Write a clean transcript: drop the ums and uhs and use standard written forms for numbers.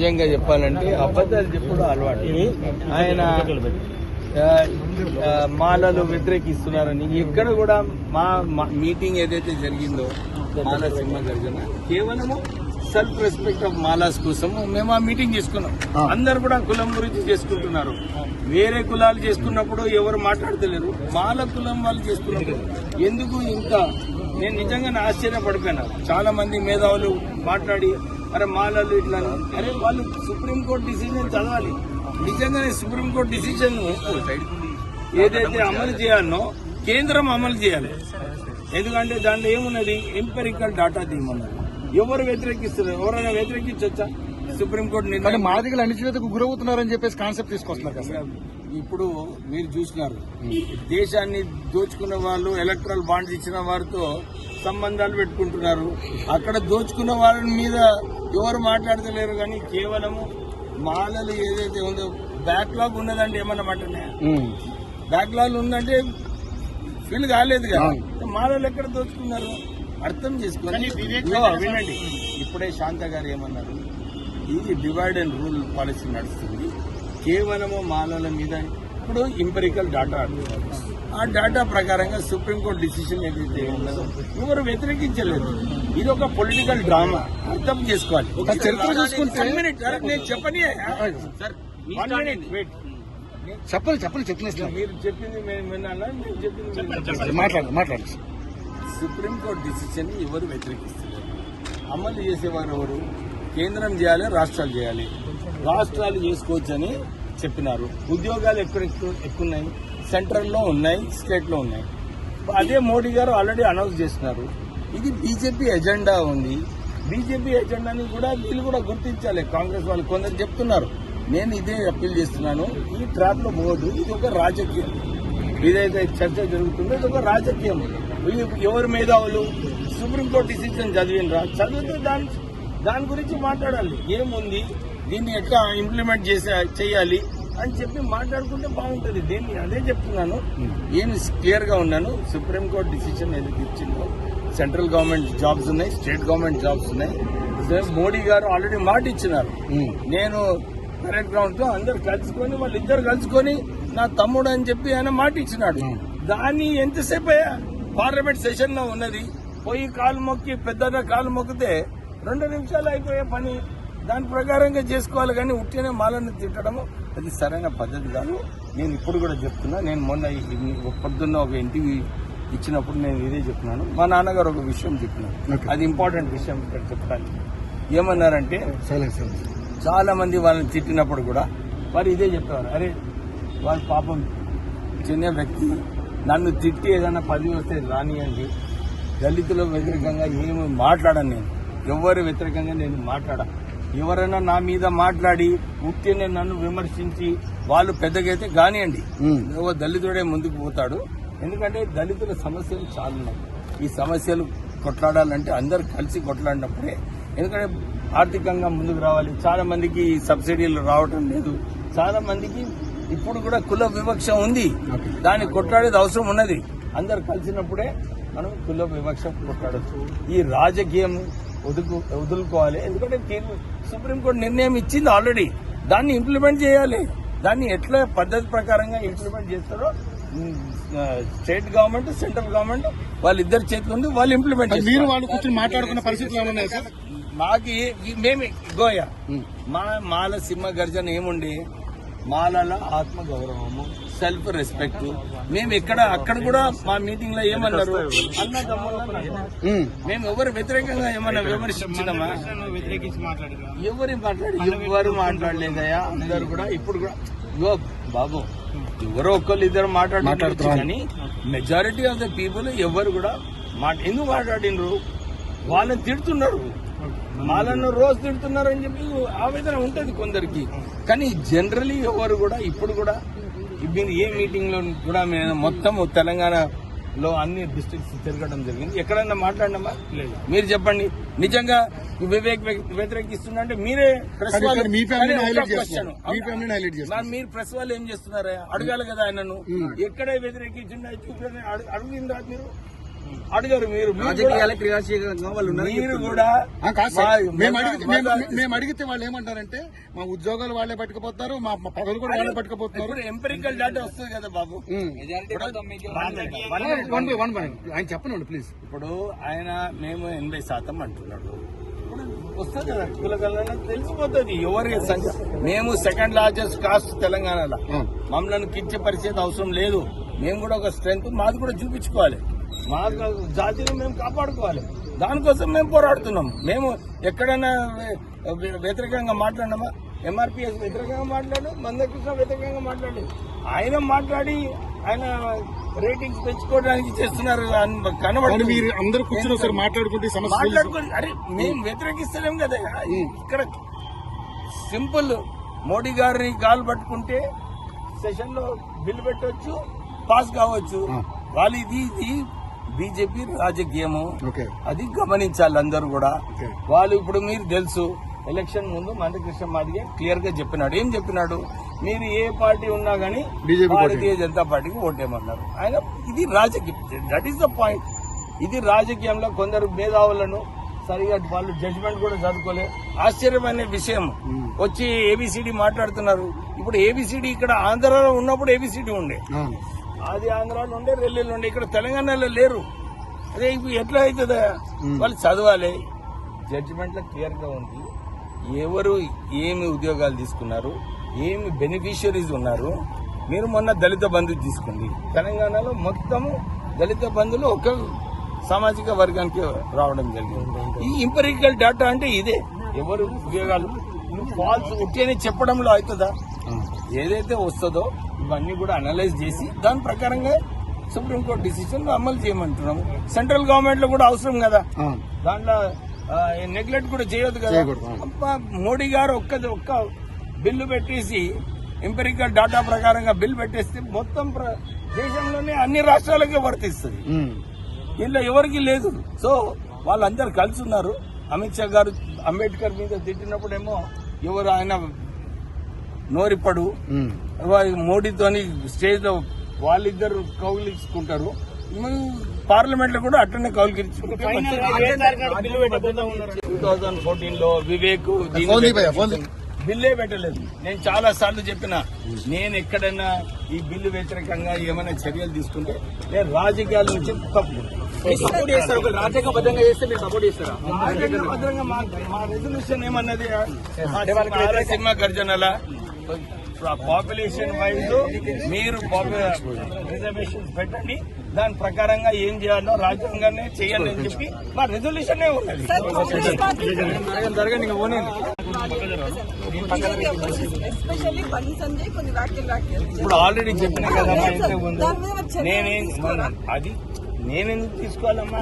నిజంగా చెప్పాలంటే అబద్ధాలు చెప్పుడు అలవాటు. ఆయన మాలలు వ్యతిరేకిస్తున్నారని ఎక్కడ కూడా మా మీటింగ్ ఏదైతే జరిగిందో మాలా సింహ గర్జన కేవలము సెల్ఫ్ రెస్పెక్ట్ ఆఫ్ మాలాస్ కోసం మేము ఆ మీటింగ్ చేసుకున్నాం. అందరు కూడా కులం గురించి చేసుకుంటున్నారు. వేరే కులాలు చేసుకున్నప్పుడు ఎవరు మాట్లాడతలేరు. మాల కులం వాళ్ళు చేసుకున్నప్పుడు ఎందుకు ఇంకా నేను నిజంగా ఆశ్చర్యపడిపోయినా. చాలా మంది మేధావులు మాట్లాడి అరే మాలలు ఇట్లా, అరే వాళ్ళు సుప్రీంకోర్టు డిసిజన్ చదవాలి. నిజంగానే సుప్రీంకోర్టు డిసిజన్ ఏదైతే అమలు చేయాలనో కేంద్రం అమలు చేయాలి. ఎందుకంటే దాంట్లో ఏమున్నది, ఎంపెరికల్ డాటా తీయమన్నారు. ఎవరు వ్యతిరేకిస్తున్నారు? ఎవరైనా వ్యతిరేకించొచ్చా? సుప్రీంకోర్టు నిర్ణయం. మాదిగలు అణిచివేతకు గురవుతున్నారని చెప్పేసి కాన్సెప్ట్ తీసుకొస్తున్నారు కదా. ఇప్పుడు మీరు చూసినారు, దేశాన్ని దోచుకున్న వాళ్ళు ఎలక్ట్రల్ బాండ్స్ ఇచ్చిన వారితో సంబంధాలు పెట్టుకుంటున్నారు. అక్కడ దోచుకున్న వాళ్ళ మీద ఎవరు మాట్లాడతలేరు. కానీ కేవలము మాలలు ఏదైతే ఉందో బ్యాక్లాగ్ ఉన్నదంటే ఏమన్నా మాట్లాడినా బ్యాక్లాగ్ ఉందంటే ఫీల్ కాలేదు కదా. మాలలు ఎక్కడ దోచుకున్నారు అర్థం చేసుకోండి. వినండి, ఇప్పుడే శాంత గారు ఏమన్నారు, ఇది డివైడ్ అండ్ రూల్ పాలసీ నడుస్తుంది. కేవలము మాలల మీద ఇప్పుడు ఎంపెరికల్ డాటా అంటున్నారు. ఆ డాటా ప్రకారంగా సుప్రీంకోర్టు డిసిషన్ ఏదైతే ఉన్నదో ఎవరు వ్యతిరేకించలేదు. ఇది ఒక పొలిటికల్ డ్రామా, అర్థం చేసుకోవాలి. చరిత్ర చూసుకుంటే నేను చెప్పని చెప్పలేదు. మీరు చెప్పింది మేము వినాలా? నేను చెప్పింది మాట్లాడు. సుప్రీంకోర్టు డిసిషన్ ఎవరు వ్యతిరేకిస్తున్నారు? అమలు చేసేవారు ఎవరు? కేంద్రం చేయాలి, రాష్ట్రాలు చేయాలి. రాష్ట్రాలు చేసుకోవచ్చని చెప్పినారు. ఉద్యోగాలు ఎక్కున్నాయి, సెంట్రల్లో ఉన్నాయి, స్టేట్ లో ఉన్నాయి. అదే మోడీ గారు ఆల్రెడీ అనౌన్స్ చేస్తున్నారు. ఇది బీజేపీ ఎజెండా ఉంది. బీజేపీ ఎజెండాని కూడా వీళ్ళు కూడా గుర్తించాలి. కాంగ్రెస్ వాళ్ళు కొందరు చెప్తున్నారు. నేను ఇదే అప్పీల్ చేస్తున్నాను, ఈ ట్రాప్ లో పోవద్దు. ఇది ఒక రాజకీయం. ఏదైతే చర్చ జరుగుతుందో ఇది ఒక రాజకీయం. ఎవరు మేధావులు సుప్రీంకోర్టు డిసిజన్ చదివినరా? చదివితే దాని గురించి మాట్లాడాలి. ఏముంది, దీన్ని ఎట్లా ఇంప్లిమెంట్ చేయాలి అని చెప్పి మాట్లాడుకుంటే బాగుంటుంది. దీన్ని అదే చెప్తున్నాను. నేను క్లియర్ గా ఉన్నాను. సుప్రీంకోర్టు డిసిజన్ ఏదైతే ఇచ్చిందో సెంట్రల్ గవర్నమెంట్ జాబ్స్ ఉన్నాయి, స్టేట్ గవర్నమెంట్ జాబ్స్ ఉన్నాయి. మోడీ గారు ఆల్రెడీ మాట ఇచ్చినారు. నేను కరెక్ట్ గ్రౌండ్ తో అందరు కలుసుకొని వాళ్ళిద్దరు కలుసుకొని నా తమ్ముడు అని చెప్పి ఆయన మాట ఇచ్చినాడు. దాన్ని ఎంతసేపు అయ్యా పార్లమెంట్ సెషన్ లో ఉన్నది. పోయి కాలు మొక్కి పెద్దగా కాలు మొక్కితే 2 నిమిషాలు అయిపోయే పని. దాని ప్రకారంగా చేసుకోవాలి. కానీ ఉట్టినే మాలను తిట్టడము అది సరైన పద్ధతి కాదు. నేను ఇప్పుడు కూడా చెప్తున్నా. నేను మొన్న పొద్దున్న ఒక ఇంటర్వ్యూ ఇచ్చినప్పుడు నేను ఇదే చెప్తున్నాను. మా నాన్నగారు ఒక విషయం చెప్పినారు, అది ఇంపార్టెంట్ విషయం ఇక్కడ చెప్పాలి. ఏమన్నారంటే చాలా మంది వాళ్ళని తిట్టినప్పుడు కూడా వారు ఇదే చెప్పేవారు, అరే వాళ్ళ పాపం చిన్న వ్యక్తి, నన్ను తిట్టి ఏదైనా 10 వస్తే రానియండి. దళితుల వ్యతిరేకంగా ఏమి మాట్లాడను. నేను ఎవరి వ్యతిరేకంగా నేను మాట్లాడా. ఎవరైనా నా మీద మాట్లాడి ముఖ్యంగా నన్ను విమర్శించి వాళ్ళు పెద్దగైతే కానివ్వండి, దళితుడే ముందుకు పోతాడు. ఎందుకంటే దళితుల సమస్యలు చాలా ఉన్నాయి. ఈ సమస్యలు కొట్లాడాలంటే అందరు కలిసి కొట్లాడినప్పుడే. ఎందుకంటే ఆర్థికంగా ముందుకు రావాలి. చాలా మందికి సబ్సిడీలు రావటం లేదు. చాలా మందికి ఇప్పుడు కూడా కుల వివక్ష ఉంది. దాన్ని కొట్లాడేది అవసరం ఉన్నది. అందరు కలిసినప్పుడే మనం కుల వివక్ష కొట్లాడచ్చు. ఈ రాజకీయం వదులుకోవాలి. ఎందుకంటే సుప్రీంకోర్టు నిర్ణయం ఇచ్చింది ఆల్రెడీ. దాన్ని ఇంప్లిమెంట్ చేయాలి. దాన్ని ఎట్లా పద్ధతి ప్రకారంగా ఇంప్లిమెంట్ చేస్తారో స్టేట్ గవర్నమెంట్, సెంట్రల్ గవర్నమెంట్ వాళ్ళిద్దరు చేతిలో ఉంది. వాళ్ళు ఇంప్లిమెంట్ చేస్తారు. మీరు వాళ్ళు కూర్చొని మాట్లాడుకున్న పరిస్థితులు ఏమన్నాయి సార్? మాకు మేము గోయా మాల సింహ గర్జన ఏముండి, మాలల ఆత్మ గౌరవము, సెల్ఫ్ రెస్పెక్ట్. మేము అక్కడ కూడా మా మీటింగ్ లో ఏమన్నారు, మేము ఎవరు వ్యతిరేకంగా ఏమన్నా విమర్శించినామా? ఎవరు మాట్లాడలేదయా? అందరు కూడా ఇప్పుడు కూడా ఇగో బాబు ఎవరో ఒక్కళ్ళు ఇద్దరు మాట్లాడుతున్నారు. కానీ మెజారిటీ ఆఫ్ ద పీపుల్ ఎవరు కూడా ఎందుకు మాట్లాడినరు? వాళ్ళని తిడుతున్నారు, వాళ్ళను రోజు తిడుతున్నారు అని చెప్పి ఆవేదన ఉంటది కొందరికి. కానీ జనరలీ ఎవరు కూడా ఇప్పుడు కూడా ఏ మీటింగ్ లో కూడా మేము మొత్తం తెలంగాణలో అన్ని డిస్ట్రిక్ట్స్ తిరగడం జరిగింది. ఎక్కడన్నా మాట్లాడినామా? లేదు. మీరు చెప్పండి, నిజంగా వివేక్ వ్యతిరేకిస్తుందంటే మీరే ప్రెస్ వాళ్ళు మీరు ప్రెస్ వాళ్ళు ఏం చేస్తున్నారా? అడగాలి కదా ఆయనను. ఎక్కడే వ్యతిరేకించిండ అడిగిందా మీరు? అడిగారు మీరు రాజకీయాల క్రియాశీలంగా వాళ్ళు ఉన్నారు. మీరు కూడా కాదు సార్, మా- మేము అడిగితే వాళ్ళు ఏమంటారంటే మా ఉద్యోగాలు వాళ్ళే పట్టుకుపోతున్నారు, మా పదవులు కూడా వాళ్ళే పట్టుకుపోతున్నారు. ఇప్పుడు ఎంపెరికల్ డేటా వస్తుంది కదా బాబు. ఆయన చెప్పండి ప్లీజ్. ఇప్పుడు ఆయన మేము 80% అంటున్నాడు. ఇప్పుడు వస్తుంది కదా కులగలన తెలిసిపోతుంది ఎవరి సంఖ్య. మేము సెకండ్ లార్జెస్ట్ కాస్ట్ తెలంగాణలో. మమ్మల్ని కిచ్చే పరిస్థితి అవసరం లేదు. మేము కూడా ఒక స్ట్రెంగ్త్ మాది కూడా చూపించుకోవాలి. మా జాతిని మేము కాపాడుకోవాలి. దానికోసం మేము పోరాడుతున్నాం. మేము ఎక్కడైనా వ్యతిరేకంగా మాట్లాడినామా? ఎంఆర్పీఎస్ వ్యతిరేకంగా మాట్లాడు, మందకృష్ణ వ్యతిరేకంగా మాట్లాడి ఆయన మాట్లాడి ఆయన రేటింగ్స్ పెంచుకోవడానికి చేస్తున్నారు కనబడి. మీరు అందరూ కూర్చుని ఒకసారి మాట్లాడుకుంటే ఈ సమస్య మాట్లాడుకోండి. అరే మేము వ్యతిరేకిస్తలేం కదా. ఇక్కడ సింపుల్ మోడీ గారిని కాలు పట్టుకుంటే సెషన్ లో బిల్లు పెట్టవచ్చు, పాస్ కావచ్చు. వాళ్ళు ఇది బీజేపీ రాజకీయము, ఓకే, అది గమనించాలి అందరూ కూడా. ఓకే. వాళ్ళు ఇప్పుడు మీరు తెలుసు ఎలక్షన్ ముందు మందకృష్ణ మాదిగే క్లియర్ గా చెప్పినాడు. ఏం చెప్పినాడు? మీరు ఏ పార్టీ ఉన్నా గానీ బీజేపీ భారతీయ జనతా పార్టీకి ఓటేయమన్నారు ఆయన. ఇది రాజకీయం, దట్ ఈస్ ద పాయింట్. ఇది రాజకీయంలో కొందరు మేధావులను సరిగా వాళ్ళు జడ్జిమెంట్ కూడా చదువుకోలే. ఆశ్చర్యమైన విషయం వచ్చి ఏబిసిడి మాట్లాడుతున్నారు. ఇప్పుడు ఏబిసిడి ఇక్కడ ఆంధ్రాలో ఉన్నప్పుడు ఏబిసిడి ఉండే, అది ఆంధ్రాలో ఉండే, ఢిల్లీలో ఉండే, ఇక్కడ తెలంగాణలో లేరు. అదే ఇప్పుడు ఎట్లా అవుతుందా? వాళ్ళు చదవాలి. జడ్జిమెంట్ లో క్లియర్ గా ఉంది ఎవరు ఏమి ఉద్యోగాలు తీసుకున్నారు, ఏమి బెనిఫిషియరీస్ ఉన్నారు. మీరు మొన్న దళిత బంధు తీసుకోండి. తెలంగాణలో మొత్తము దళిత బంధులు ఒక సామాజిక వర్గానికి రావడం జరిగింది. ఈ ఇంపెరికల్ డేటా అంటే ఇదే. ఎవరు ఉద్యోగాలు ఫాల్స్ ఉట్టిని చెప్పడంలో అవుతుందా? ఏదైతే వస్తుందో ఇవన్నీ కూడా అనలైజ్ చేసి దాని ప్రకారంగా సుప్రీంకోర్టు డిసిషన్ అమలు చేయమంటున్నాము. సెంట్రల్ గవర్నమెంట్ లో కూడా అవసరం కదా, దాంట్లో నెగ్లెక్ట్ కూడా చేయొద్దు కదా. మోడీ గారు ఒక్క బిల్లు పెట్టేసి ఎంపెరికల్ డేటా ప్రకారంగా బిల్లు పెట్టేస్తే మొత్తం దేశంలోనే అన్ని రాష్ట్రాలకే వర్తిస్తుంది. ఇంట్లో ఎవరికి లేదు. సో వాళ్ళందరూ కలిసి ఉన్నారు. అమిత్ షా గారు అంబేద్కర్ మీద తిట్టినప్పుడేమో ఎవరు ఆయన నోరిప్పడు, మోడీతోని స్టేజ్ లో వాళ్ళిద్దరు కౌగిలించుకుంటారు. పార్లమెంట్ లో కూడా అట్లనే కౌగిలించుకుంటారు. 2014 లో వివేక్ బిల్లే పెట్టలేదు. నేను చాలా సార్లు చెప్పిన, నేను ఎక్కడైనా ఈ బిల్లు వ్యతిరేకంగా ఏమైనా చర్యలు తీసుకుంటే నేను రాజకీయాల నుంచి తప్పు రాజ్యాంగబద్ధంగా చేస్తే మీరు సపోర్ట్ చేస్తారా? రాజ్యాంగబద్ధంగా మా రెజల్యూషన్ ఏమన్నది? సినిమా గర్జనల పాపులేషన్ వైజ్ మీరు రిజర్వేషన్స్ పెట్టండి, దాని ప్రకారంగా ఏం చేయాలో రాజ్యాంగాన్ని చేయాలి అని చెప్పి మా రెజల్యూషన్ ఉన్నది. జరగండి ఇంకా ఓనే. ఇప్పుడు ఆల్రెడీ చెప్పిన కదమ్మా ఇంతకు ముందు. నేనెందుకు తీసుకోవాలమ్మా?